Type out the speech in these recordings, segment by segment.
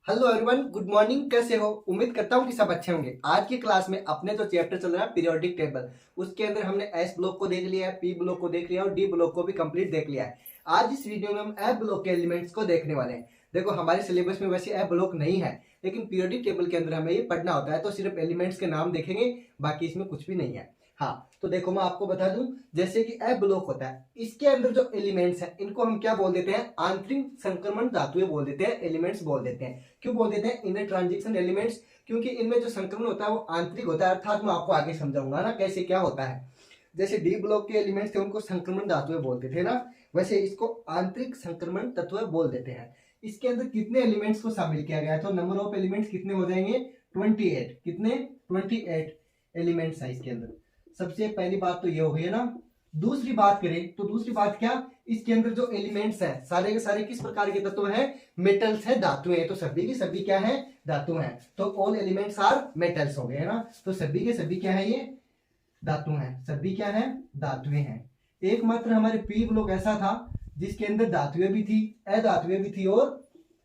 Hello everyone, good morning. कैसे हो? उम्मीद करता हूँ कि सब अच्छे होंगे। आज की क्लास में अपने जो चैप्टर चल रहा है पीरियोडिक टेबल, उसके अंदर हमने एस ब्लॉक को देख लिया है, पी ब्लॉक को देख लिया है और डी ब्लॉक को भी कंप्लीट देख लिया है। आज इस वीडियो में हम एफ ब्लॉक के एलिमेंट्स को देखने वाले हैं। देखो, हमारे सिलेबस में वैसे एफ ब्लॉक नहीं है, लेकिन पीरियोडिक टेबल के अंदर हमें ये पढ़ना होता है, तो सिर्फ एलिमेंट्स के नाम देखेंगे, बाकी इसमें कुछ भी नहीं है। हाँ, तो देखो मैं आपको बता दूं, जैसे कि एफ ब्लॉक होता है, इसके अंदर जो एलिमेंट्स हैं इनको हम क्या बोल देते हैं? आंतरिक संक्रमण धातुएं बोल देते हैं, एलिमेंट्स बोल देते हैं। क्यों बोल देते हैं इनर ट्रांजिशन एलिमेंट्स? क्योंकि इनमें जो संक्रमण होता है वो आंतरिक होता है, अर्थात मैं आपको आगे समझाऊंगा ना कैसे क्या होता है। जैसे डी ब्लॉक के एलिमेंट्स थे उनको संक्रमण धातुएं बोलते थे ना, वैसे इसको आंतरिक संक्रमण तत्व बोल देते हैं। इसके अंदर कितने एलिमेंट्स को शामिल किया गया है? तो नंबर ऑफ एलिमेंट्स कितने हो जाएंगे? 28। कितने? 28 एलिमेंट्स है इसके अंदर। सबसे पहली बात तो ये हो गई है ना। दूसरी बात करें तो दूसरी बात क्या, इसके अंदर जो एलिमेंट्स है सारे के सारे किस प्रकार के तत्व हैं? मेटल्स है, धातुएं हैं। तो सभी की सभी क्या है? धातु हैं। तो ऑल एलिमेंट्स आर मेटल्स हो गए है ना। तो सभी के सभी क्या है? ये धातु हैं। सभी क्या है? धातुएं हैं। एकमात्र हमारे पी ब्लॉक ऐसा था जिसके अंदर धातुएं भी थी, अधातुएं भी थी, और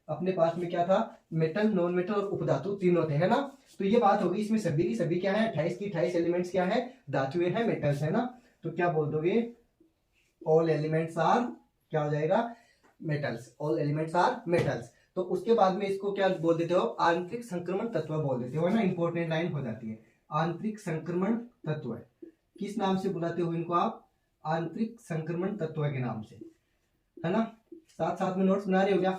अपने पास में क्या था? मेटल, नॉन मेटल और उपधातु तीनों थे, है ना। तो ये बात होगी, इसमें सभी की सभी क्या है? 28 की 28 एलिमेंट्स क्या है? धातुएं हैं, मेटल्स है ना। तो क्या बोल दोगे? ऑल एलिमेंट्स आर क्या हो जाएगा? Metals. All elements are metals. तो उसके बाद में इसको क्या बोल देते हो? आंतरिक संक्रमण तत्व बोल देते हो ना। इंपॉर्टेंट लाइन हो जाती है। आंतरिक संक्रमण तत्व किस नाम से बुलाते हो इनको आप? आंतरिक संक्रमण तत्व के नाम से, है ना। साथ साथ में नोट्स बना रहे हो क्या?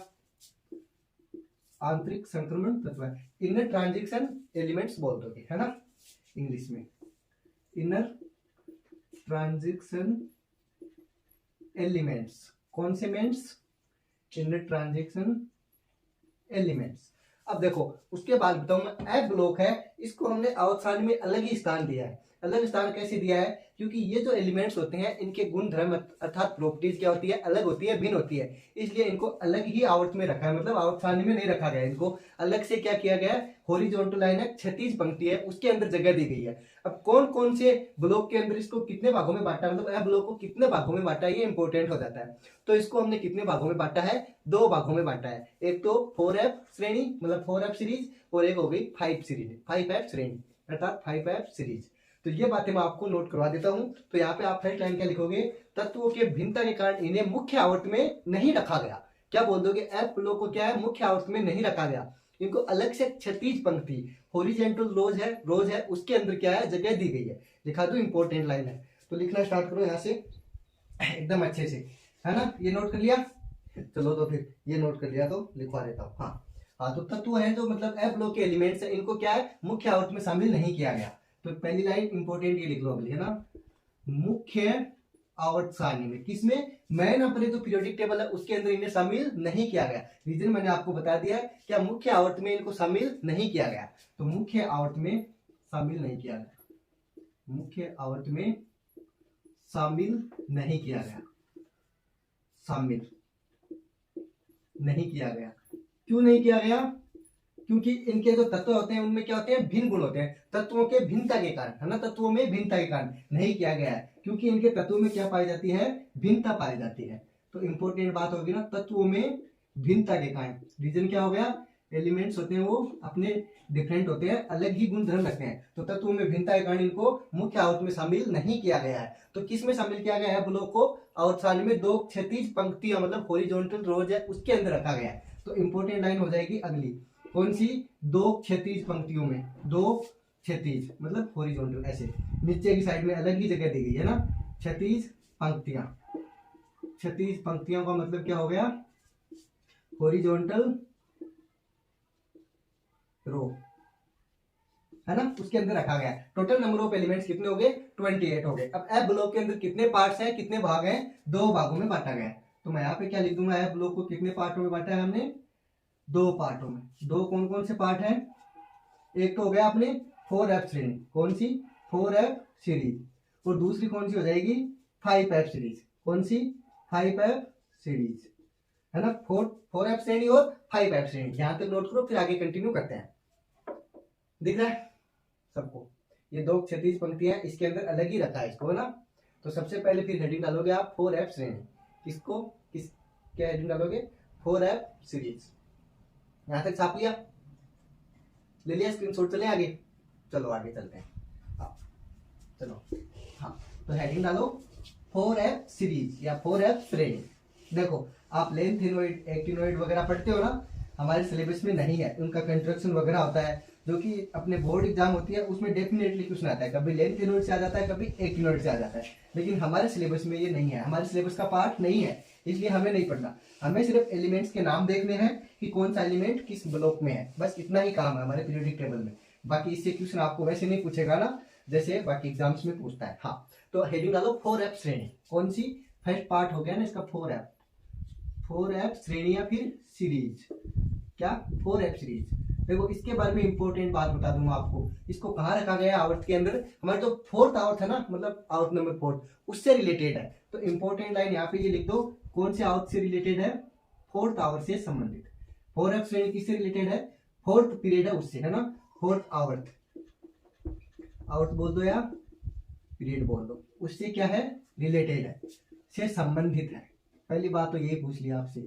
आंतरिक संक्रमण तत्व इनर ट्रांजिशन एलिमेंट्स बोल दोगे, है ना, इंग्लिश में। Inner transition elements. कौन से एलिमेंट्स? Inner transition elements. अब देखो, उसके बाद बताऊं मैं, एफ ब्लॉक है, इसको हमने अवसाद में अलग ही स्थान दिया है। अलग स्थान कैसे दिया है? क्योंकि ये जो एलिमेंट्स होते हैं इनके गुण धर्म अर्थात प्रॉपर्टीज क्या होती है? अलग होती है, भिन्न होती है। इसलिए इनको अलग ही आवर्त में रखा है, मतलब आवर्त सारणी में नहीं रखा गया। इनको अलग से क्या किया गया है? हॉरिजॉन्टल लाइन है, क्षैतिज पंक्ति है, उसके अंदर जगह दी गई है। अब कौन कौन से ब्लॉक के अंदर इसको कितने भागों में बांटा, मतलब एफ ब्लॉक को कितने भागों में बांटा, ये इंपॉर्टेंट हो जाता है। तो इसको हमने कितने भागों में बांटा है? 2 भागों में बांटा है। एक तो 4F श्रेणी, मतलब 4F सीरीज, और एक हो गई 5 सीरीज, 5F श्रेणी अर्थात 5F सीरीज। तो ये बातें मैं आपको नोट करवा देता हूं। तो यहाँ पे आप फर्स्ट लाइन क्या लिखोगे? तत्वों के भिन्नता के कारण इन्हें मुख्य आवर्त में नहीं रखा गया। क्या बोल दोगे? एफ ब्लॉक को क्या है? मुख्य आवर्त में नहीं रखा गया। इनको अलग से क्षैतिज पंक्ति, हॉरिजॉन्टल रोज है, उसके अंदर क्या है? जगह दी गई है। लिखा दो, इंपॉर्टेंट लाइन है। तो लिखना स्टार्ट करो यहाँ से एकदम अच्छे से, है ना। ये नोट कर लिया? चलो तो फिर ये नोट कर लिया तो लिखवा देता हूँ। हाँ हाँ, तो तत्व है जो मतलब एफ ब्लॉक के एलिमेंट्स है, इनको क्या है? मुख्य आवर्त में शामिल नहीं किया गया। तो पहली लाइन इंपॉर्टेंट ये लिख लो अगली, है ना। मुख्य आवर्त सारणी में, किसमें? मैन अपने जो पीरियोडिक टेबल है उसके अंदर इन्हें शामिल नहीं किया गया। रीजन मैंने आपको बता दिया है, क्या मुख्य आवर्त में इनको शामिल नहीं किया गया। तो मुख्य आवर्त में शामिल नहीं किया गया, मुख्य आवर्त में शामिल नहीं किया गया, शामिल नहीं किया गया। क्यों नहीं किया गया? क्योंकि इनके जो तत्व होते हैं उनमें क्या होते हैं? भिन्न गुण होते हैं। तत्वों के भिन्नता के कारण, है ना, तत्वों में भिन्नता के कारण नहीं किया गया है। क्योंकि इनके तत्वों में क्या पाई जाती है? भिन्नता पाई जाती है। तो इंपॉर्टेंट बात होगी ना, तत्वों में भिन्नता के कारण। रीजन क्या हो गया? एलिमेंट्स होते हैं वो अपने डिफरेंट होते हैं, अलग ही गुण धर्म रखते हैं। तो तत्वों में भिन्नता के कारण इनको मुख्य आवर्त में शामिल नहीं किया गया है। तो किस में शामिल किया गया है? ब्लॉक को आवर्त सारणी में 2 क्षैतिज पंक्तियां, मतलब हॉरिजॉन्टल रोज है, उसके अंदर रखा गया है। तो इंपॉर्टेंट लाइन हो जाएगी अगली, कौन सी? 2 क्षैतिज पंक्तियों में, 2 क्षैतिज मतलब हॉरिजॉन्टल, ऐसे नीचे की साइड में अलग ही जगह दी गई है ना। क्षैतिज पंक्तियां, क्षैतिज पंक्तियों का मतलब क्या हो गया? हॉरिजॉन्टल रो, है ना, उसके अंदर रखा गया। टोटल नंबर ऑफ एलिमेंट्स कितने हो गए? 28 हो गए। अब एफ ब्लॉक के अंदर कितने पार्ट्स हैं, कितने भाग हैं? 2 भागों में बांटा गया है। तो मैं यहाँ पे क्या लिख दूंगा? एफ ब्लॉक को कितने पार्टों में बांटा है हमने? 2 पार्टों में। 2 कौन कौन से पार्ट हैं? एक तो हो गया अपने 4F श्रेणी, कौन सी? 4F series. और दूसरी कौन सी हो जाएगी? 5F series. कौन सी? 5F सीरीज, है ना। 4F श्रेणी और 5F श्रेणी। यहां तक नोट करो, फिर आगे कंटिन्यू करते हैं। दिख रहा है सबको? ये 2 क्षैतिज पंक्तियां, इसके अंदर अलग ही रखा है इसको, है ना। तो सबसे पहले फिर हेडिंग डालोगे आप 4F श्रेणी। किसको? किस क्या हेडिंग डालोगे? 4F series. यहाँ तक छाप लिया, ले लिया स्क्रीनशॉट, चले आगे, चलो आगे चलते हैं। हाँ चलो, हाँ तो हेडिंग डालो 4F सीरीज या 4F श्रेणी। देखो आप लेंथेनोइड, एक्टिनोइड वगैरह पढ़ते हो ना, हमारे सिलेबस में नहीं है, उनका कंस्ट्रक्शन वगैरह होता है जो कि अपने बोर्ड एग्जाम होती है उसमें डेफिनेटली क्वेश्चन आता है, कभी लेंथेनोइड से आ जाता है, कभी एक्टिनोइड से आ जाता है, लेकिन हमारे सिलेबस में ये नहीं है, हमारे सिलेबस का पार्ट नहीं है, इसलिए हमें नहीं पढ़ना। हमें सिर्फ एलिमेंट्स के नाम देखने हैं कि कौन सा एलिमेंट किस ब्लॉक में है, बस इतना ही काम है हमारे पीरियोडिक टेबल में। बाकी इससे क्वेश्चन आपको वैसे नहीं पूछेगा ना जैसे बाकी एग्जाम्स में पूछता है। हाँ तो हेडिंग डालो 4F श्रेणी, कौन सी, फर्स्ट पार्ट हो गया ना इसका 4F श्रेणी या फिर सीरीज, क्या 4F सीरीज। देखो इसके बारे में इंपॉर्टेंट बात बता दूंगा आपको, इसको कहाँ रखा गया है आवर्त के अंदर, हमारा जो फोर्थ आवर्त है ना, मतलब आवर्त नंबर 4 उससे रिलेटेड है। तो इंपॉर्टेंट लाइन यहाँ पे ये लिख दो, कौन से आवर्त से रिलेटेड है, फोर्थ आवर्त से संबंधित। 4F श्रेणी किससे रिलेटेड है, फोर्थ पीरियड है उससे, है ना, फोर्थ आवर्त, आवर्त बोल दो या पीरियड बोल दो, उससे क्या है, रिलेटेड है, से संबंधित है। पहली बात तो यही पूछ लिया आपसे,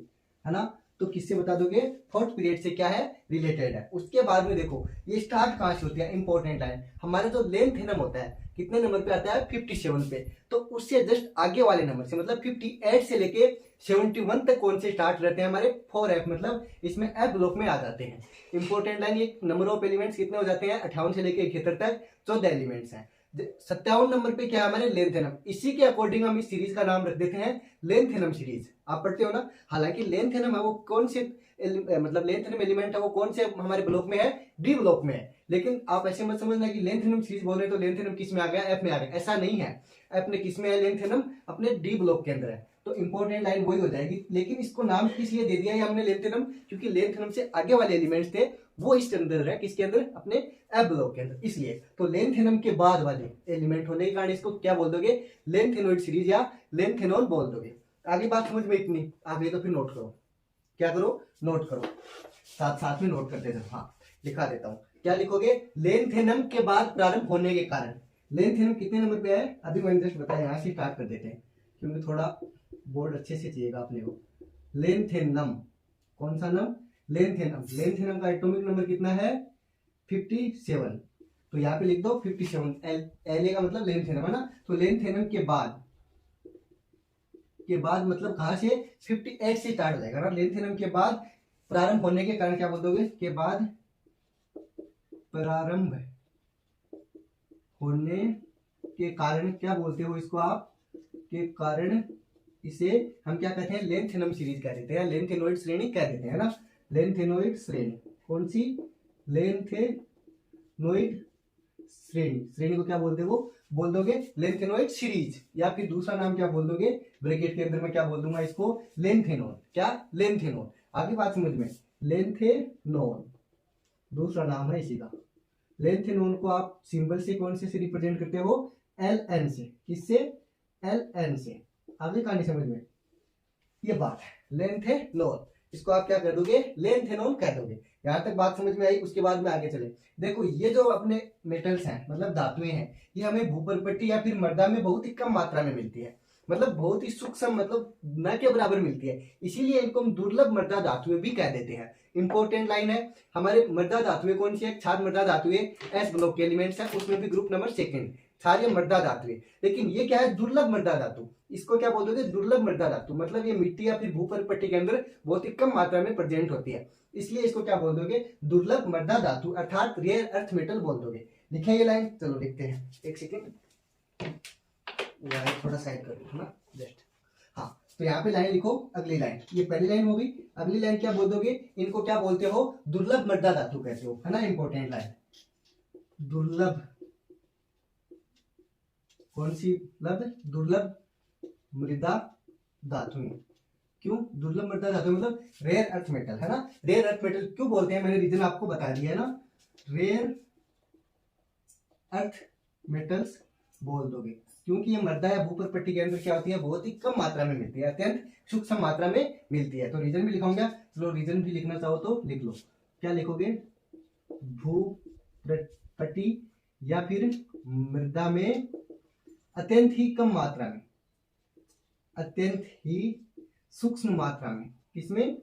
है ना, तो किससे बता दोगे, फोर्थ पीरियड से क्या है, रिलेटेड है। उसके बाद में देखो ये स्टार्ट कहाँ से होती है, इंपॉर्टेंट लाइन, हमारा जो लेंथेनम होता है कितने नंबर पे आता है, 57 पे, तो उससे जस्ट आगे वाले नंबर से, मतलब 58 से लेके 71 तक कौन से स्टार्ट रहते हैं हमारे, 4F, मतलब इसमें F ब्लॉक में आ जाते हैं। इंपॉर्टेंट लाइन, ये नंबर ऑफ एलिमेंट्स कितने हो जाते हैं, 58 से लेके 71 तक 14 एलिमेंट्स हैं। 57 नंबर पे क्या है हमारे, लेंथेनम, इसी के अकॉर्डिंग हम इस सीरीज का नाम रख देते हैं लेंथेनम सीरीज। आप पढ़ते हो ना, हालांकि लेंथेनम है वो कौन से मतलब लेंथेनम एलिमेंट है वो कौन से हमारे ब्लॉक में है, डी ब्लॉक में है, लेकिन आप ऐसे मत समझना कि लेंथेनम सीरीज बोल रहे तो लेंथेनम किस में आ गया, एफ में आ गया, ऐसा नहीं है। एफ में किस में है, लेंथेनम अपने डी ब्लॉक के अंदर है, तो इंपॉर्टेंट लाइन वही हो जाएगी। लेकिन इसको नाम किस लिए दे दिया है हमने लेंथेनम, क्योंकि लेंथेनम से आगे वाले एलिमेंट्स थे वो इसके अंदर है, किसके अंदर, अपने एफ ब्लॉक के अंदर, इसलिए। तो लेंथेनम के बाद वाले एलिमेंट होने के कारण इसको क्या बोल दोगे, लेंथेनोइड सीरीज या लेंथेनॉन बोल दोगे। आगे बात समझ में इतनी, आगे तो फिर नोट करो, क्या करो, नोट करो, साथ साथ में नोट करते जाओ। हाँ लिखा देता हूं, क्या लिखोगे, लेंथेनम के बाद प्रारंभ होने के कारण। लेंथेनम कितने नंबर पे है, अभी मैंने जस्ट बताया, यहाँ से स्टार्ट कर देते हैं क्योंकि थोड़ा बोर्ड अच्छे से चाहिएगा अपने को। लेंथेनम, कौन सा नाम, लेंथेनम, लेंथेनम का एटॉमिक नंबर कितना है, 57, तो यहाँ पे लिख दो 57, एल का मतलब लेंथेनम है ना, तो लेंथेनम के बाद मतलब कहां से, 58 से स्टार्ट हो जाएगा ना, लेंथेनम के बाद प्रारंभ होने के कारण क्या बोल दोगे, के बाद प्रारंभ होने के कारण क्या बोलते हो इसको आप, के कारण, इसे हम क्या कहते हैं, लेंथेनम सीरीज कह देते हैं, लेंथेनोइड श्रेणी कह देते हैं ना, लेंथेनोइड श्रेणी, कौन सी, लेंथेनोइड श्रेणी, श्रेणी को क्या बोलते हो, बोल दोगे लेंथेनोइड सीरीज, या फिर दूसरा नाम क्या बोल दोगे, ब्रैकेट के अंदर मैं क्या बोल दूंगा इसको, लेंथेनोन, क्या, लेंथेनोन। आगे बात समझ में, लेंथेनोन दूसरा नाम है इसी का। लेंथेनोन को आप सिंबल से कौन से रिप्रेजेंट करते हो, Ln से, किससे, Ln से। आगे कहानी समझ में, ये बात है लेंथेनोन, इसको आप क्या कर दोगे, लेंथेनोन कह दोगे। यहां तक बात समझ में आई, उसके बाद में आगे चले। देखो ये जो अपने मेटल्स हैं, मतलब धातुएं हैं, ये हमें भूपर्पट्टी या फिर मृदा में बहुत ही कम मात्रा में मिलती है, मतलब बहुत ही सूक्ष्म, मतलब न के बराबर मिलती है, इसीलिए इनको हम दुर्लभ मृदा धातुएं भी कह देते हैं। इंपॉर्टेंट लाइन है, हमारे मृदा धातुएं कौन सी है, क्षार मृदा धातुएं एस ब्लॉक के एलिमेंट्स है, उसमें भी ग्रुप नंबर 2 क्षारीय मृदा धातुएं। लेकिन ये क्या है, दुर्लभ मृदा धातु, इसको क्या बोल दोगे, दुर्लभ मृदा धातु, मतलब ये मिट्टी या फिर भूपर्पट्टी के अंदर बहुत ही कम मात्रा में प्रेजेंट होती है, इसलिए इसको क्या बोल दोगे, दुर्लभ मृदा धातु, अर्थात रेयर अर्थ मेटल बोल दोगे। लिखे ये लाइन, चलो लिखते हैं, एक सेकेंड थोड़ा साइड कर दो ना जस्ट। हाँ तो यहाँ पे लाइन लिखो, अगली लाइन, ये पहली लाइन हो गई, अगली लाइन क्या बोल दोगे, इनको क्या बोलते हो, दुर्लभ मृदा धातु कहते हो, है ना, इंपॉर्टेंट लाइन, दुर्लभ, कौन सी लब, दुर्लभ मृदा धातु। क्यों दुर्लभ मृदा धातु, मतलब रेयर अर्थ मेटल, है ना, रेयर अर्थ मेटल क्यों बोलते हैं, मैंने रीजन आपको बता दिया है ना, रेयर अर्थ मेटल्स बोल दोगे, क्योंकि ये मृदा या भूपर्पट्टी के अंदर क्या होती है, बहुत ही कम मात्रा में मिलती है, अत्यंत सूक्ष्म मात्रा में मिलती है। तो रीजन भी लिखाऊंगा, चलो रीजन भी लिखना चाहो तो लिख लो, क्या लिखोगे, भूपर्पट्टी या फिर मृदा में अत्यंत ही कम मात्रा में, अत्यंत ही सूक्ष्म मात्रा में, किसमें,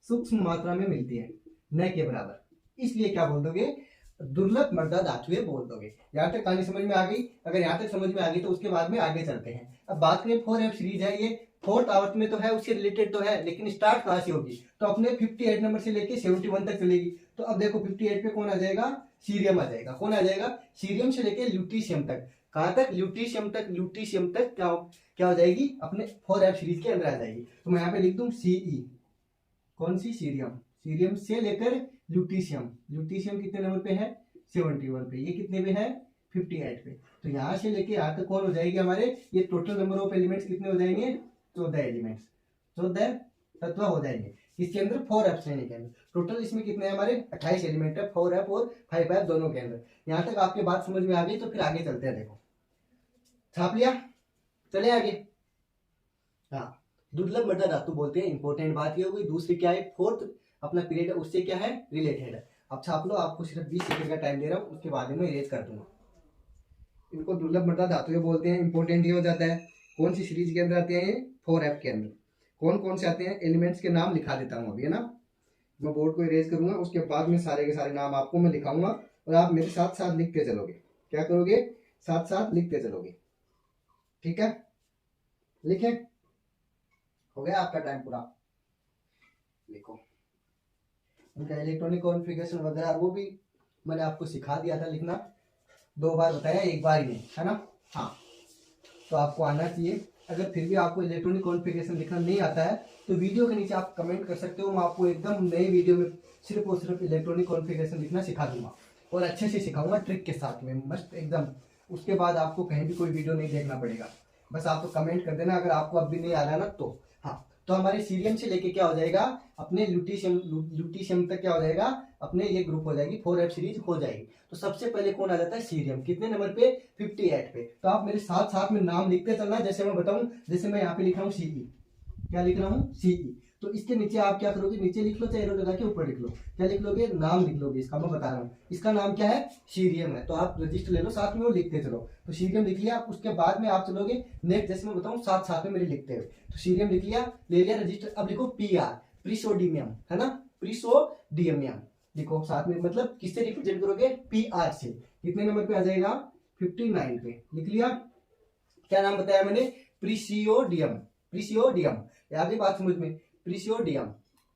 सूक्ष्म मात्रा में मिलती है, न के बराबर, इसलिए क्या बोल दोगे, दुर्लभ मृदा धातुएं बोल दोगे। यहाँ तक कहानी समझ में आ गई? अगर यहाँ तक समझ में आ गई तो उसके बाद में आगे चलते हैं। अब बात करें 4F सीरीज है, ये फोर्थ आवर्त में तो है, उससे रिलेटेड तो है, लेकिन स्टार्ट कहाँ से होगी, तो अपने 58 नंबर से लेके 71 तक चलेगी। तो अब देखो 58 पे कौन आ जाएगा, सीरियम आ जाएगा। कौन आ जाएगा, सीरियम से लेके ल्यूटीशियम तक। कहाँ तक, ल्यूटीशियम तक। ल्यूटीशियम तक क्या हो जाएगी, अपने 4F सीरीज के अंदर आ जाएगी। तो मैं यहाँ पे लिख दूं सीई, कौन सी, सीरियम। सीरियम से लेकर ल्यूटीशियम, ल्यूटीशियम कितने नंबर पे है, 71 पे, ये कितने पे है, 58 पे। तो यहाँ से लेके यहाँ तक कौन हो जाएगी हमारे, ये टोटल नंबर ऑफ एलिमेंट्स कितने हो जाएंगे, 14 एलिमेंट्स, 14 तत्व हो जाएंगे इसके अंदर 4F श्रेणी के अंदर। टोटल इसमें कितने हैं हमारे, 28 एलिमेंट है 4F और 5F दोनों के अंदर। यहाँ तक आपके बात समझ में आ गई, तो फिर आगे चलते हैं। देखो छाप लिया, चले आगे। हाँ, दुर्लभ मृदा धातु बोलते हैं, इंपॉर्टेंट बात ये हो गई। दूसरी क्या है, फोर्थ अपना पीरियड है, उससे क्या है, रिलेटेड है। अब छाप लो, आपको सिर्फ 20 सेकंड का टाइम दे रहा हूँ, उसके बाद में इरेज कर दूंगा। इनको दुर्लभ मृदा धातुएं बोलते हैं, इंपॉर्टेंट ये हो जाता है। कौन सी सीरीज के अंदर आते हैं ये, 4F के अंदर। कौन कौन से आते हैं, एलिमेंट्स के नाम लिखा देता हूँ अभी, है ना। मैं बोर्ड को इरेज करूंगा, उसके बाद में सारे के सारे नाम आपको मैं लिखाऊंगा और आप मेरे साथ साथ लिखते चलोगे। क्या करोगे, साथ साथ लिखते चलोगे, ठीक है। लिखे, हो गया आपका टाइम पूरा। लिखो, उनका इलेक्ट्रॉनिक कॉन्फ़िगरेशन वगैरह वो भी मैंने आपको सिखा दिया था लिखना, 2 बार बताया, 1 बार ही नहीं, है ना। हाँ, तो आपको आना चाहिए। अगर फिर भी आपको इलेक्ट्रॉनिक कॉन्फ़िगरेशन लिखना नहीं आता है तो वीडियो के नीचे आप कमेंट कर सकते हो, मैं आपको एकदम नए वीडियो में सिर्फ और सिर्फ इलेक्ट्रॉनिक कॉन्फ़िगरेशन लिखना सिखा दूंगा और अच्छे से सिखाऊंगा, ट्रिक के साथ में, मस्त एकदम। उसके बाद आपको कहीं भी कोई वीडियो नहीं देखना पड़ेगा, बस आप तो कमेंट कर देना अगर आपको अब भी नहीं आ रहा है ना तो। हाँ, तो हमारे सीरियम से लेके क्या हो जाएगा, अपने ल्यूटीशियम तक क्या हो जाएगा, अपने ये ग्रुप हो जाएगी, 4F सीरीज हो जाएगी। तो सबसे पहले कौन आ जाता है, सीरियम, कितने नंबर पे, 58 पे। तो आप मेरे साथ साथ में नाम लिखते चलना, जैसे मैं बताऊं, जैसे मैं यहाँ पे लिख रहा हूँ सीई, क्या लिख रहा हूँ, सीई। तो इसके नीचे आप क्या करोगे, नीचे लिख लो, चाहे एरो लगा के ऊपर लिख लो, क्या लिख लोगे, नाम लिख लोगे इसका, मैं बता रहा हूँ। इसका नाम क्या है, सीरियम है, तो आप रजिस्टर ले लो साथ में, वो लिखते चलो। तो सीरियम लिख लिया, उसके बाद में आप चलोगे नेक्स्ट, जैसे मैं बताऊँ साथ साथ में मेरे लिखते हुए। तो सीरियम लिख लिया, ले लिया रजिस्टर। अब लिखो PR, प्रीसोडियम, है ना, प्रीसोडियम लिखो साथ में, मतलब किससे रिप्रेजेंट करोगे, PR से। कितने नंबर पे आ जाएगा, 59 पे। लिख लिया, क्या नाम बताया मैंने, प्रीसियोडियम, प्रीसियोडियम, आगे बात समझ में, प्रीसियोडियम,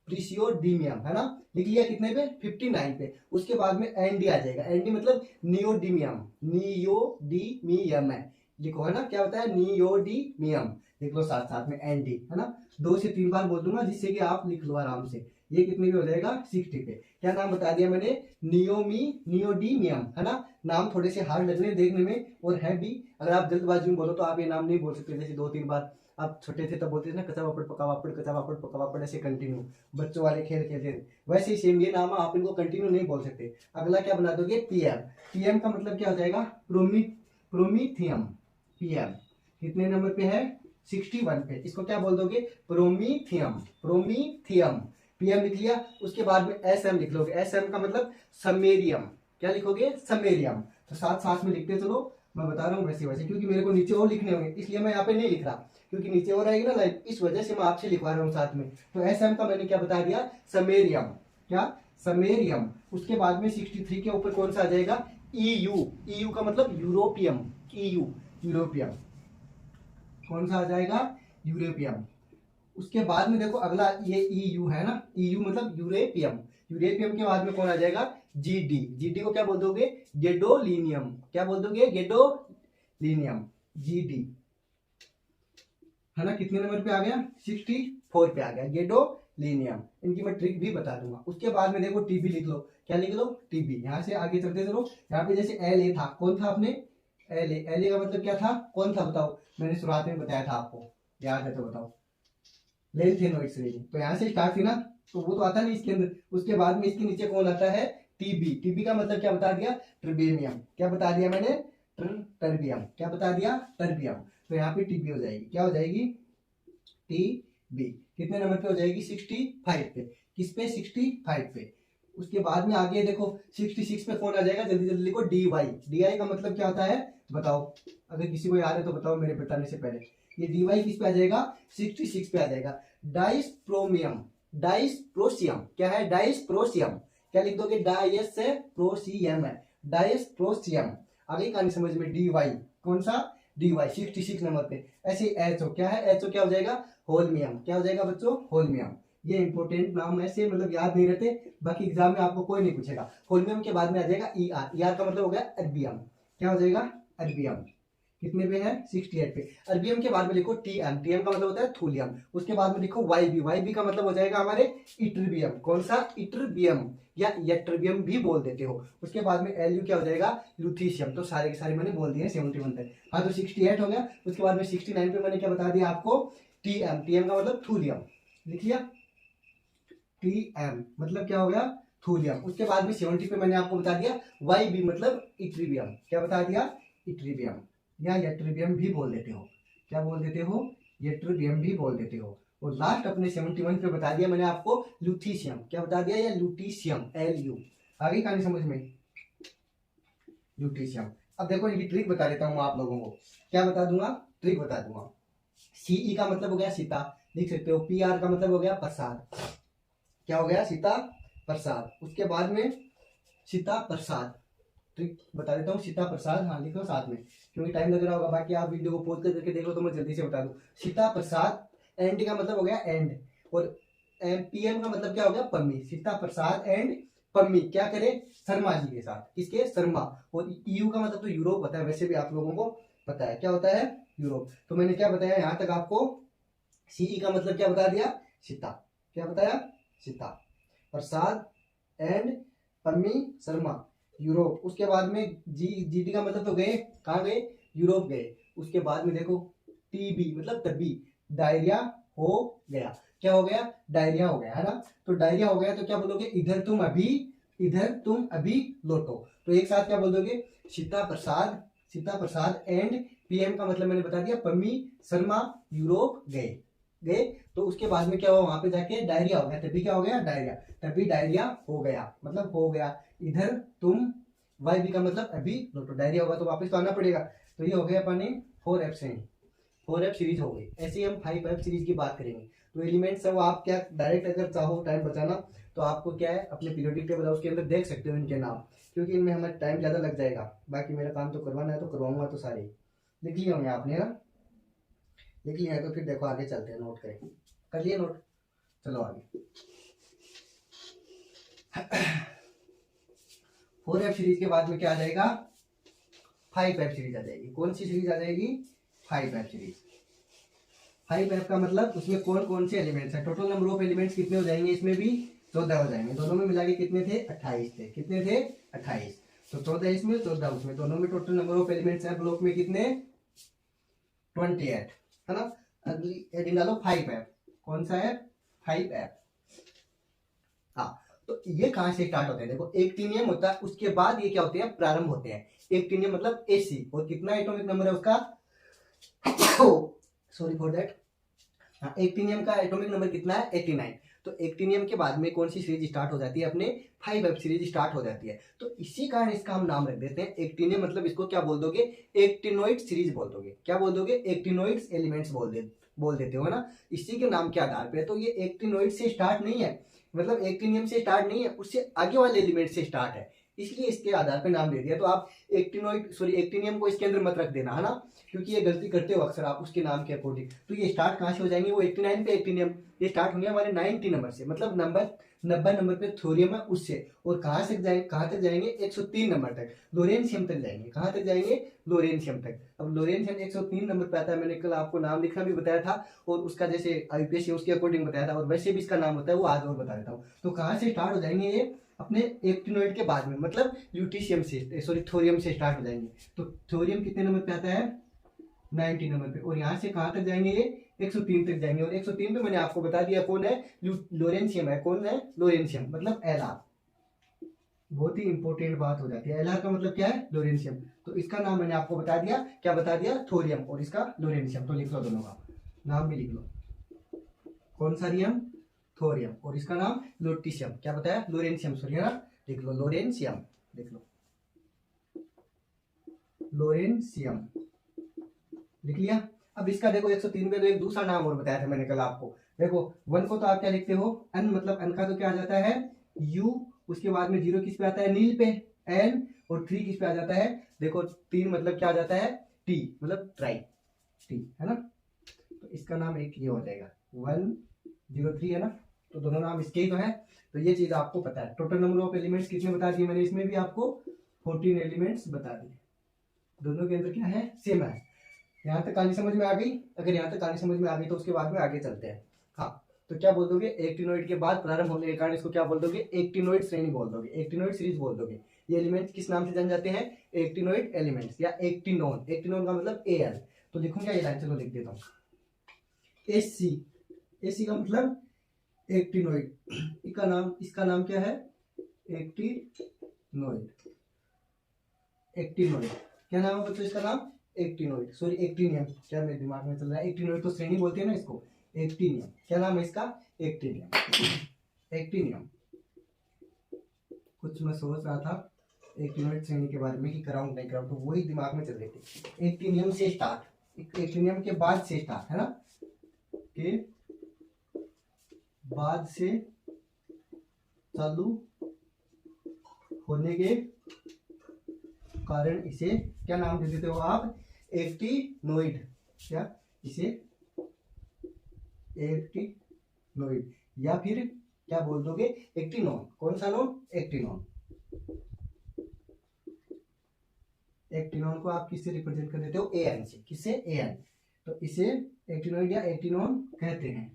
प्रीसियोडीमियम, है ना। लिख लिया कितने पे, 59 पे। उसके बाद में एनडी आ जाएगा, एनडी मतलब नियोडीमियम, नियोडीमियम है, लिखो, है ना, क्या होता है, नियोडीमियम, लिख लो साथ साथ में एनडी, है ना। 2 से 3 बार बोल दूंगा जिससे कि आप लिख लो आराम से। ये कितने पे हो जाएगा, 60 पे। क्या नाम बता दिया मैंने, नियोडीमियम, है ना। नाम थोड़े से हार्ड लग रहे हैं देखने में और है भी, अगर आप जल्दबाजी में बोलो तो आप ये नाम नहीं बोल सकते। जैसे 2-3 बार आप छोटे थे तब बोलते थे ना, कच्चा पापड़ पका पापड़, कच्चा पापड़ पका पापड़, ऐसे कंटिन्यू बच्चों वाले खेल खेलते थे, वैसे ही सेम ये नाम आप इनको कंटिन्यू नहीं बोल सकते। अगला क्या बना दोगे, PM, PM का मतलब क्या हो जाएगा, प्रोमीथियम, PM कितने नंबर पे है, 61 पे। इसको क्या बोल दोगे, प्रोमीथियम, प्रोमीथियम, PM लिख लिया। उसके बाद में SM लिख लोगे, SM का मतलब समेरियम, क्या लिखोगे, समेरियम। तो साथ साथ में लिखते चलो, मैं बता रहा हूँ वैसे वैसे, क्योंकि मेरे को नीचे और लिखने होंगे इसलिए मैं यहाँ पे नहीं लिख रहा, क्योंकि नीचे और आएगी ना लाइन, इस वजह से मैं आपसे लिखवा रहा हूँ साथ में। तो SM का मैंने क्या बता दिया, समेरियम, क्या, समेरियम। उसके बाद में 63 के ऊपर कौन सा आ जाएगा, EU, EU का मतलब यूरोपियम, EU यूरोपियम, कौन सा आ जाएगा, यूरोपियम। उसके बाद में देखो अगला ये EU है ना, EU मतलब यूरेपियम, यूरेपियम के बाद में कौन आ जाएगा, GD, GD को क्या बोल दोगे, गेडोलिनियम, क्या बोल दोगे, गेडोलिनियम, GD, है ना। कितने नंबर पे आ गया, 64 पे आ गया, गेडोलिनियम। इनकी मैं ट्रिक भी बता दूंगा। उसके बाद में देखो TB लिख लो, क्या लिख लो, TB। यहाँ से आगे चलते चलो, यहाँ पे जैसे LA था, कौन था आपने, LA का मतलब क्या था, कौन था बताओ, मैंने शुरुआत में बताया था आपको, याद है तो बताओ, लेंथेनोइड्स रेंज। तो यहाँ से स्टार्ट थी ना, तो वो तो आता नहीं इसके अंदर। उसके बाद में इसके नीचे कौन आता है, TB, TB का मतलब क्या बता दिया, ट्रिबेनियम, क्या बता दिया मैंने, टर्बियम, क्या बता दिया, टर्बियम। तो यहाँ पे TB हो जाएगी, क्या हो जाएगी, TB। कितने नंबर पे हो जाएगी, 65 पे। किस पे, 65 पे। उसके बाद में आगे देखो 66 पे कौन आ जाएगा, जल्दी जल्दी लिखो, DY, DI का मतलब क्या होता है बताओ, अगर किसी को याद है तो बताओ मेरे बताने से पहले। ये DY किस पे आ जाएगा, 66 पे आ जाएगा, डाइस्प्रोमियम, डाइसप्रोसियम। क्या है? डाइसप्रोसियम। क्या लिख दोगे? डाइस से प्रोसियम है, डाइसप्रोसियम। अगली कहानी समझ में, डी वाई। कौन सा? डी वाई 66 नंबर पे। ऐसे एचओ। क्या है? एचओ क्या हो जाएगा? होल्मियम। क्या हो जाएगा बच्चों? होल्मियम। ये इंपॉर्टेंट नाम ऐसे मतलब याद नहीं रहते, बाकी एग्जाम में आपको कोई नहीं पूछेगा। होल्मियम के बाद में आ जाएगा ई आर। ई आर का मतलब हो गया अर्बियम। क्या हो जाएगा? अर्बियम। कितने पे है? 68 पे। अर्बियम के बाद में लिखो टीएम। टीएम का मतलब होता है थूलियम। उसके बाद में लिखो वाईबी। वाईबी का मतलब हो जाएगा हमारे इट्रिबियम। कौन सा? इट्रिबियम या यट्रिबियम भी बोल देते हो। उसके बाद में एलयू क्या हो जाएगा? लुथीशियम। तो सारे के सारे मैंने बोल दिए 71 तक। हाँ, तो 68 हो गया। उसके बाद में 69 पे मैंने क्या बता दिया आपको? टीएम। टीएम का मतलब थूलियम। लिख लिया? टीएम मतलब क्या हो गया? थूलियम। उसके बाद में 70 पे मैंने आपको बता दिया वाईबी मतलब इट्रिबियम। क्या बता दिया? इट्रिबियम या यट्रिबियम भी बोल देते हो। क्या बोल देते हो? यट्रिबियम भी बोल देते हो। और लास्ट अपने 71 पे बता दिया मैंने आपको लुथीशियम। क्या बता दिया? या लुटीशियम, एलयू। आगे कहानी समझ में, लुटीशियम। अब देखो ये ट्रिक बता देता हूँ आप लोगों को। क्या बता दूंगा? ट्रिक बता दूंगा। सीई का मतलब हो गया सीता, लिख सकते हो। पीआर का मतलब हो गया प्रसाद। क्या हो गया? सीता प्रसाद। उसके बाद में सीता प्रसाद। ट्रिक बता देता हूँ, सीता प्रसाद। हाँ, लिखो साथ में, क्योंकि टाइम लग रहा होगा। बाकी आप वीडियो को पॉज करके देख लो तो मैं जल्दी से बता दूं। सीता प्रसाद। एंड का मतलब हो गया एंड, और पीएम का मतलब क्या हो गया? पम्मी। सीता प्रसाद एंड पम्मी क्या करे? शर्मा जी के साथ। किसके? शर्मा। और ईयू का मतलब तो यूरोप होता है, वैसे भी आप लोगों को पता है। क्या होता है? यूरोप। तो मैंने क्या बताया यहां तक आपको? सीई का मतलब क्या बता दिया? सीता। क्या बताया? सीता प्रसाद एंड पम्मी शर्मा, यूरोप। उसके बाद में जीटी का मतलब तो गए, कहाँ गए? यूरोप गए। उसके बाद में देखो टीबी मतलब तबी, डायरिया हो गया। क्या हो गया? डायरिया हो गया, है ना। तो डायरिया हो गया तो क्या बोलोगे? इधर तुम अभी लौटो। तो एक साथ क्या बोल दोगे? सीता प्रसाद एंड पीएम का मतलब मैंने बता दिया पम्मी शर्मा यूरोप गए। गए तो उसके बाद में क्या हुआ? वहां पे जाके डायरिया हो गया। तभी क्या हो गया? डायरिया। तभी डायरिया हो गया मतलब हो गया। इधर तुम, वाई बी का मतलब अभी लौटो। डायरिया होगा तो वापस तो आना पड़ेगा। तो ये हो गया अपने 4F से। 4F सीरीज हो गई। ऐसे ही हम 5F सीरीज की बात करेंगे। तो एलिमेंट्स है वो आप क्या डायरेक्ट अगर चाहो टाइम बचाना तो आपको क्या है अपने पीरियोडिक टेबल उसके अंदर देख सकते हो इनके नाम, क्योंकि इनमें हमारा टाइम ज़्यादा लग जाएगा। बाकी मेरा काम तो करवाना है तो करवाऊंगा। तो सारे लिख लिए होंगे आपने ना? लिख लिया है तो फिर देखो आगे चलते हैं, नोट करें। कर लिए नोट? चलो आगे। 4F सीरीज के बाद में क्या आ जाएगा? 5F सीरीज आ जाएगी। कौन सी सीरीज आ जाएगी? 5F series. 5F का मतलब उसमें कौन कौन से एलिमेंट्स हैं? टोटल नंबर ऑफ एलिमेंट्स कितने हो जाएंगे? इसमें भी 14 हो जाएंगे। दोनों में मिला के कितने थे? 28 थे। कितने थे? 28। तो 14 इसमें 14 उसमें, दोनों में टोटल नंबर ऑफ एलिमेंट्स है ब्लॉक में कितने? 28, है ना। अगली हेडिंग डालो 5F। कौन सा है? 5F। हाँ, तो ये कहां से स्टार्ट होते हैं? देखो एक्टिनियम होता है, उसके बाद ये क्या होते हैं? प्रारंभ होते हैं। एक्टिनियम मतलब एसी, और कितना एटॉमिक नंबर है उसका? Sorry for that. हाँ, एक्टिनियम का एटॉमिक नंबर कितना है? 89। तो एक्टिनियम के बाद में कौन सी सीरीज स्टार्ट हो जाती है? अपने 5F सीरीज स्टार्ट हो जाती है। तो इसी कारण इसका हम नाम रख देते हैं एक्टिनियम। मतलब इसको क्या बोल दोगे? एक्टिनोइड सीरीज बोल दोगे। क्या बोल दोगे? एक्टिनोइड्स एलिमेंट्स बोल देते हो ना, इसी के नाम के आधार पे। तो ये एक्टिनोइड से स्टार्ट नहीं है, मतलब एक्टिनियम से स्टार्ट नहीं है, उससे आगे वाले एलिमेंट से स्टार्ट है, इसलिए इसके आधार पे नाम दे दिया। तो आप एक्टिनियम को इसके अंदर मत रख देना, है ना, क्योंकि ये गलती करते हो अक्सर आप उसके नाम के अकॉर्डिंग। तो ये स्टार्ट कहाँ से हो जाएंगे? वो 89 पे एक्टिनियम ये स्टार्ट होंगे हमारे 90 नंबर से, मतलब 90 नंबर पे थोरियम है उससे। और कहाँ तक जाएंगे? 103 नंबर तक, लोरेंशियम तक जाएंगे। कहाँ तक जाएंगे? लोरेंशियम तक। अब लोरेंशियम 103 नंबर पे आता है। मैंने कल आपको नाम लिखना भी बताया था, और उसका जैसे आईपीएस उसके अकॉर्डिंग बताया था, और वैसे भी इसका नाम होता है वो आज और बता देता हूँ। तो कहाँ से स्टार्ट हो जाएंगे ये? अपने एक्टिनोइड के बाद में, मतलब ल्यूटीशियम से, थोरियम से स्टार्ट हो जाएंगे। तो थोरियम कितने नंबर पे आता है? 90 नंबर पे। और यहाँ से कहाँ तक जाएंगे? ये 103 तक जाएंगे। और 103 पे मैंने आपको बता दिया कौन है? लोरेंशियम है। कौन है? लोरेंशियम मतलब एलआर। बहुत ही इंपॉर्टेंट बात हो जाती है। एलआर का मतलब क्या है? लोरेंशियम। तो इसका नाम मैंने आपको बता दिया। क्या बता दिया? थोरियम, और इसका लोरेंशियम। तो लिख लो, दोनों का नाम भी लिख लो। कौन सा रियम? थोरियम। और इसका नाम लोटिशियम। क्या बताया? लोरेंशियम। सॉरी, है ना, लिख लो लोरेंशियम। लिख लो लोरेंशियम। लिख लिया? अब इसका देखो 103 पे तो एक दूसरा नाम और बताया था मैंने कल आपको, देखो 1 को तो आप क्या लिखते हो n, मतलब n का तो क्या आ जाता है u, उसके बाद में 0 किस पे आता है नील पे n, और 3 किस पे आ जाता है देखो 3 मतलब क्या आ जाता है t, मतलब ट्राई t है ना। तो इसका नाम एक ये हो जाएगा 103 है ना, तो दोनों नाम इसके ही तो है। तो ये चीज आपको पता है। टोटल नंबर ऑफ एलिमेंट्स कितने बता दिए मैंने, इसमें भी आपको 14 एलिमेंट्स बता दिए। दोनों के अंदर क्या है सेम है। यहाँ तक कहानी समझ में आ गई? अगर यहाँ तक कहानी समझ में आ गई तो उसके बाद में आगे चलते हैं। हाँ, तो क्या बोल दोगे, एक्टिनोइड के बाद प्रारंभ होने के कारण इसको क्या बोल दोगे, एक्टिनोइड श्रेणी बोल दोगे, एक्टिनोइड सीरीज बोल दोगे। ये एलिमेंट्स किस नाम से जान जाते हैं, एक्टिनोइड एलिमेंट्स या एक्टिनोन। एक्टिनोन का मतलब Al। तो लिखूंगा ये लाइन, चलो लिख देता हूँ Ac। Ac का मतलब एक्टिनोइड, इसका नाम क्या है एक्टिनोइड। एक्टिनोइड क्या नाम है बच्चों इसका नाम, एक्टिनोइड, सॉरी एक्टिनियम, क्या मेरे दिमाग में चल रहा है, एक्टिनोइड तो श्रेणी बोलते हैं ना इसको, एक्टिनियम। क्या नाम है इसका, एक्टिनियम। एक्टिनियम कुछ मैं सोच रहा था एक्टिनोइड श्रेणी के बारे में कि कराऊं नहीं कराऊं, तो वही दिमाग में चल रही थी। एक्टिनियम से स्टार्ट, एक्टिनियम के बाद से स्टार्ट है ना, के बाद से चालू होने के कारण इसे क्या नाम दे देते हो आप, एक्टिनोइड। क्या इसे एक्टिनोइड या फिर क्या बोल दोगे, एक्टिनोन। कौन सा नोन, एक्टिनोन। एक्टिनोन को आप किससे रिप्रेजेंट कर देते हो, एन से। किससे, एन। तो इसे एक्टिनोइड या एक्टिनोन कहते हैं।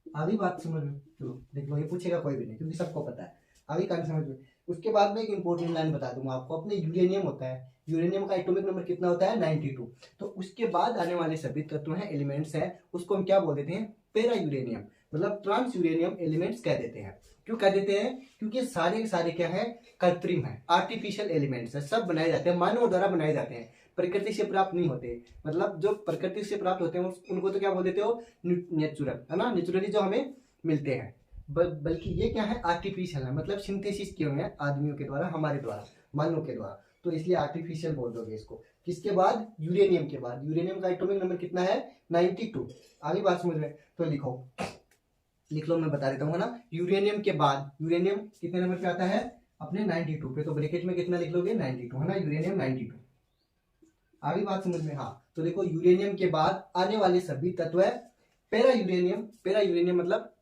आगे बात समझ में, चलो देख लो, ये पूछेगा कोई भी नहीं क्योंकि सबको पता है। आगे कहानी समझ में। उसके बाद में एक इंपॉर्टेंट लाइन बता दूंगा आपको, अपने यूरेनियम होता है, यूरेनियम का एटॉमिक नंबर कितना होता है 92। तो उसके बाद आने वाले सभी तत्व हैं, एलिमेंट्स हैं, उसको हम क्या बोल देते हैं, पेरा यूरेनियम, मतलब ट्रांस यूरेनियम एलिमेंट्स कह देते हैं। क्यों कह देते हैं, क्योंकि सारे के सारे क्या है, कृत्रिम है, आर्टिफिशियल एलिमेंट्स है, सब बनाए जाते हैं, मानव द्वारा बनाए जाते हैं, प्रकृति से प्राप्त नहीं होते। मतलब जो प्रकृति से प्राप्त होते हैं उनको तो क्या बोल देते हो, नेचुरल है ना, नेचुरली जो हमें मिलते हैं। बल्कि ये क्या है, आर्टिफिशियल है, मतलब सिंथेसिस किए हुए हैं आदमियों के द्वारा, हमारे द्वारा, मानव के द्वारा, तो इसलिए आर्टिफिशियल बोल दोगे इसको। किसके बाद, यूरेनियम के बाद। यूरेनियम का एटॉमिक नंबर कितना है 92। आगे बात समझ में, तो लिखो, लिख लो, मैं बता देता हूँ ना। यूरेनियम के बाद, यूरेनियम कितने नंबर पे आता है अपने 92 पे, तो ब्रैकेट में कितना लिख लोगे 92 है ना, यूरेनियम 92। आगे बात समझ में, हाँ। तो देखो यूरेनियम के बाद आने वाले सभी तत्व है पेरा यूरेनियम। पेरा यूरेनियम मतलब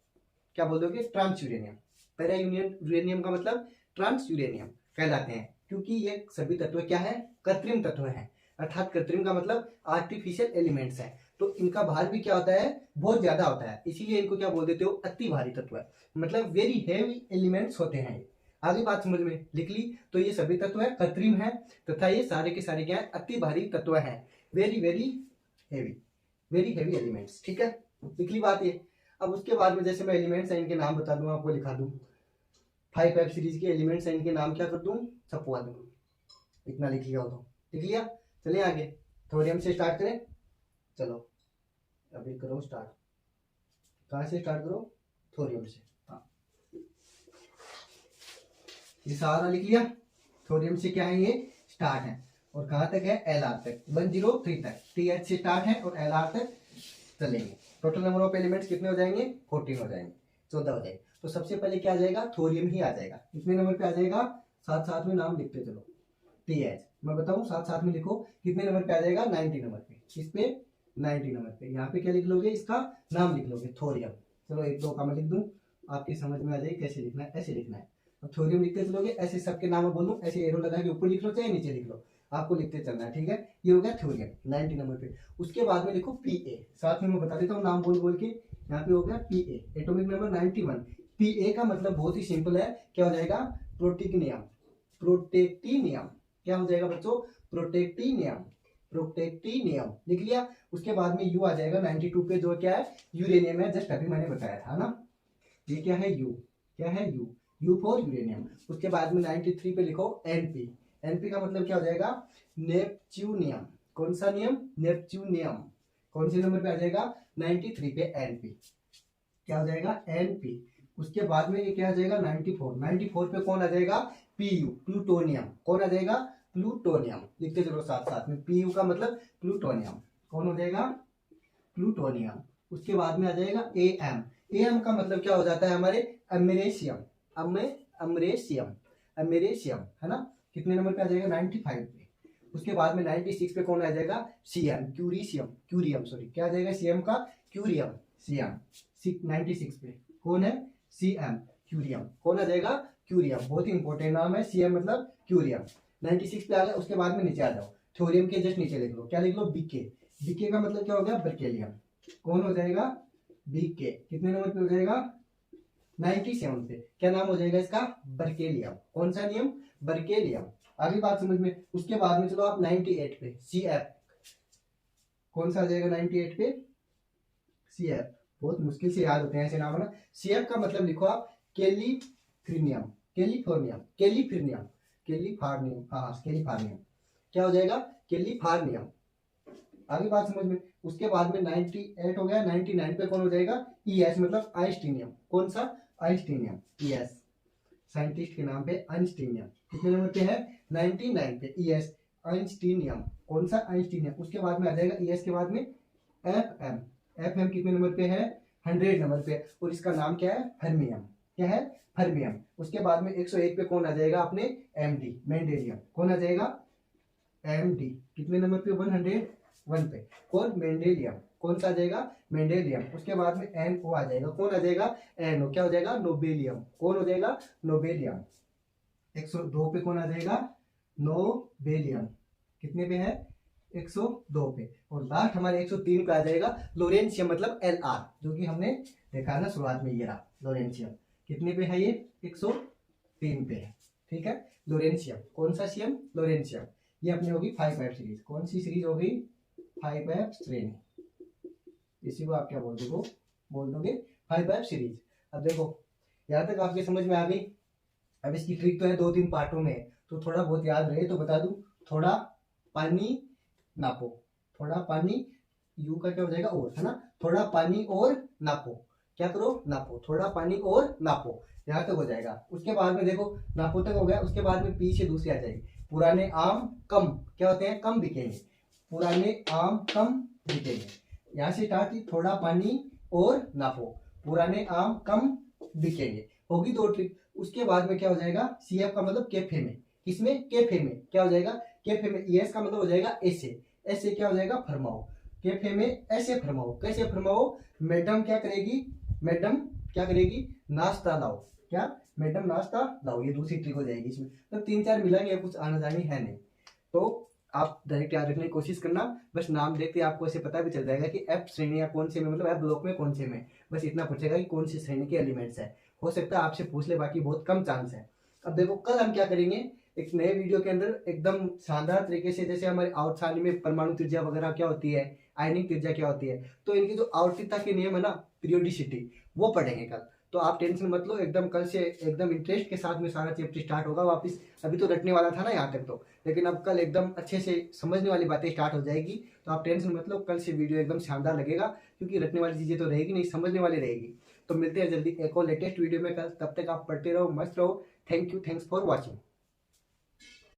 क्या बोल दोगे, ट्रांस यूरेनियम। पेरा यूरेनियम का मतलब ट्रांस यूरेनियम कहलाते हैं, क्योंकि ये सभी तत्व क्या है, कृत्रिम तत्व हैं। अर्थात कृत्रिम का मतलब आर्टिफिशियल एलिमेंट्स है, तो इनका भार भी क्या होता है, बहुत ज्यादा होता है, इसीलिए इनको क्या बोल देते हो, अति भारी तत्व है, मतलब वेरी हेवी एलिमेंट्स होते हैं। आगे बात समझ में, लिख ली। तो ये सभी तत्व है, कृत्रिम है, तथा ये सारे के सारे क्या है, अति भारी तत्व है, very very heavy, very heavy elements. ठीक है, लिख ली बात ये। अब उसके बाद में जैसे मैं एलिमेंट्स हैं इनके नाम बता दूं, आपको लिखा दूं, 5F सीरीज के एलिमेंट्स हैं इनके नाम क्या कर दूं, छपवा दूं। इतना लिख लिया हो तो लिख लिया। चलिए आगे, थोरियम से स्टार्ट करें। चलो अभी करो स्टार्ट, कहाँ से स्टार्ट करो, थोरियम से। हाँ, ये सारा लिख लिया। थोरियम से क्या है, ये स्टार्ट है, और कहाँ तक है, Lr तक, 103 तक, TH से स्टार्ट है और Lr तक चलेंगे। टोटल नंबर ऑफ एलिमेंट्स कितने हो जाएंगे, 14 हो जाएंगे, 14 हो जाएंगे। तो सबसे पहले क्या आ जाएगा, थोरियम ही आ जाएगा। कितने नंबर पे आ जाएगा, साथ साथ में नाम लिखते चलो, TH मैं बताऊं, साथ साथ में लिखो, कितने नंबर पे आ जाएगा, 90 नंबर पे। किस पे, 90 नंबर पे। यहाँ पे क्या लिख लोगे, इसका नाम लिख लोगे, थोरियम। चलो 1 2 का मैं लिख दूं, आपकी समझ में आ जाएगी कैसे लिखना है, ऐसे लिखना है। अब थोरियम लिखते चलोगे, ऐसे सबके नाम बोलूं, ऐसे एरो लगा के ऊपर लिख लो चाहे नीचे लिख लो, आपको लिखते चलना है। ठीक है, ये हो गया थोरियम 90 नंबर पे। उसके बाद में लिखो Pa, साथ में मैं बता देता हूँ नाम बोल बोल के। यहाँ पे हो गया Pa, एटॉमिक नंबर 91। Pa का मतलब बहुत ही सिंपल है, क्या हो जाएगा, प्रोटिक्नियम। प्रोटेक्टिनियम क्या हो जाएगा बच्चों, प्रोटेक्टिनियम, प्रोटेक्टिनियम लिख लिया। उसके बाद में यू आ जाएगा 92 पे, जो क्या है, यूरेनियम है, जस्ट अभी मैंने बताया था ना। ये क्या है, यू, क्या है, यू, यू फॉर यूरेनियम। उसके बाद में 93 पे लिखो Np। Np का मतलब क्या हो जाएगा, नेपच्यूनियम। कौन सा नियम, नेपच्यूनियम। कौन से नंबर पे आ जाएगा, 93 पे Np, क्या हो जाएगा, Np। उसके बाद में ये क्या आ जाएगा, 94। 94 पे कौन आ जाएगा, Pu, प्लूटोनियम। कौन आ जाएगा, प्लूटोनियम। लिखते चलो साथ साथ में, Pu का मतलब प्लूटोनियम। कौन हो जाएगा, प्लूटोनियम। उसके बाद में आ जाएगा एम। एम का मतलब क्या हो जाता है हमारे अमेरेशियम, अमरेशियम, अमेरेशियम है ना। कितने नंबर पे आ जाएगा 95 पे। उसके बाद में 96 पे कौन आ जाएगा सीएम, क्यूरिशियम, क्यूरियम सॉरी, क्या आ जाएगा सीएम का क्यूरियम, सीएम 96 पे कौन है सीएम क्यूरियम, कौन आ जाएगा क्यूरियम, बहुत ही इंपॉर्टेंट नाम है सीएम मतलब क्यूरियम। 96 पे आ गया। उसके बाद में नीचे आ जाओ, थोरियम के जस्ट नीचे लिख लो, क्या लिख लो बीके। बीके का मतलब क्या हो गया बर्केलियम, कौन हो जाएगा बीके, कितने नंबर पे हो जाएगा 97 पे। क्या नाम हो जाएगा इसका बर्केलियम, कौन सा नियम बर्केलियम। आगे बात समझ में। उसके बाद में चलो आप 98 पे सीएफ, कौन सा आ जाएगा 98 पे सीएफ, बहुत मुश्किल से याद होते हैं ऐसे नाम है ना। सीएफ का मतलब लिखो आप कैलिफोर्नियम, कैलिफोर्नियम, कैलिफोर्नियम, कैलिफोर्नियम, हाँ कैलिफोर्नियम, क्या हो जाएगा कैलिफोर्नियम। आगे बात समझ में। उसके बाद में 98 हो गया। 99 पे कौन हो जाएगा ईएस मतलब आइंस्टीनियम, कौन सा आइंस्टीनियम, ईएस साइंटिस्ट के नाम पे आइंस्टीनियम। कितने नंबर पे है 99 पे ईएस आइंस्टीनियम, कौन सा आइंस्टीनियम। उसके बाद में आ जाएगा ईएस के बाद में एफएम, एफएम कितने नंबर पे है 100 नंबर पे, और इसका नाम क्या है फर्मियम, क्या है फर्मियम। उसके बाद में 101 पे कौन आ जाएगा अपने एमडी, मेंडेलियम, कौन आ जाएगा एमडी, कितने नंबर पे 101 पे कौन मेंडेलियम, कौन सा आ जाएगा मेंडेलियम। उसके बाद में एनओ आ जाएगा, कौन आ जाएगा एनओ, क्या हो जाएगा नोबेलियम, कौन हो जाएगा नोबेलियम। 102 पे कौन आ जाएगा नोबेलियम, कितने पे है 102 पे। और लास्ट हमारे 103 पे आ जाएगा लोरेंशियम मतलब एलआर, जो कि हमने देखा ना शुरुआत में, ये रहा लोरेंशियम, कितने पे है ये 103 पे है, ठीक है लोरेंशियम, कौन सा सीएम लोरेंशियम। ये अपनी होगी 5F सीरीज, कौन सी सीरीज होगी 5F श्रेणी, इसी को आप क्या बोल दोगे 5F सीरीज। अब देखो यहाँ तक आपके समझ में आ गई। अब इसकी ट्रिक तो है 2-3 पार्टों में, तो थोड़ा बहुत याद रहे तो बता दूं। थोड़ा पानी नापो, थोड़ा पानी, यू का क्या हो जाएगा और, है ना, थोड़ा पानी और नापो, क्या करो नापो, थोड़ा पानी और नापो, यहाँ तक हो जाएगा। उसके बाद में देखो नापो तक हो गया। उसके बाद में पीछे दूसरी आ जाएगी, पुराने आम कम क्या होते हैं कम बिकेंगे, पुराने आम कम बिकेंगे। यहाँ से स्टार्ट की थोड़ा पानी और नापो, पुराने आम कम बिकेंगे, होगी 2 ट्रिक। उसके बाद में क्या हो जाएगा सीएफ का मतलब कैफे में, किसमें कैफे में, क्या हो जाएगा कैफे में। ईएस का मतलब हो जाएगा ऐसे, ऐसे क्या हो जाएगा फरमाओ, कैफे में ऐसे फरमाओ, कैसे फरमाओ मैडम क्या करेगी, मैडम क्या करेगी नाश्ता लाओ, क्या मैडम नाश्ता लाओ, ये दूसरी ट्रिक हो जाएगी इसमें। तो 3-4 मिलेंगे, कुछ आना जानी है नहीं, तो आप डायरेक्ट याद रखने की कोशिश करना। बस नाम देखते आपको ऐसे पता भी चल जाएगा कि एफ श्रेणी या कौन से में, मतलब एफ ब्लॉक में कौन से में, बस इतना पूछेगा कि कौन सी श्रेणी के एलिमेंट्स है। हो सकता है आपसे पूछ ले, बाकी बहुत कम चांस है। अब देखो कल हम क्या करेंगे, एक नए वीडियो के अंदर एकदम शानदार तरीके से, जैसे हमारे आवर्तसारणी में परमाणु त्रिज्या वगैरह क्या होती है, आयनिक त्रिज्या क्या होती है, तो इनकी जो आवर्तिकता के नियम है ना, पीरियोडिसिटी, वो पढ़ेंगे कल। तो आप टेंशन मत लो, एकदम कल से एकदम इंटरेस्ट के साथ में सारा चैप्टर स्टार्ट होगा वापस। अभी तो रटने वाला था ना यहाँ तक तो, लेकिन अब कल एकदम अच्छे से समझने वाली बातें स्टार्ट हो जाएगी। तो आप टेंशन मत लो, कल से वीडियो एकदम शानदार लगेगा, क्योंकि रटने वाली चीजें तो रहेगी नहीं, समझने वाली रहेगी। तो मिलते हैं जल्दी एक और लेटेस्ट वीडियो में कल, तब तक आप पढ़ते रहो, मस्त रहो। Thank you, thanks for watching.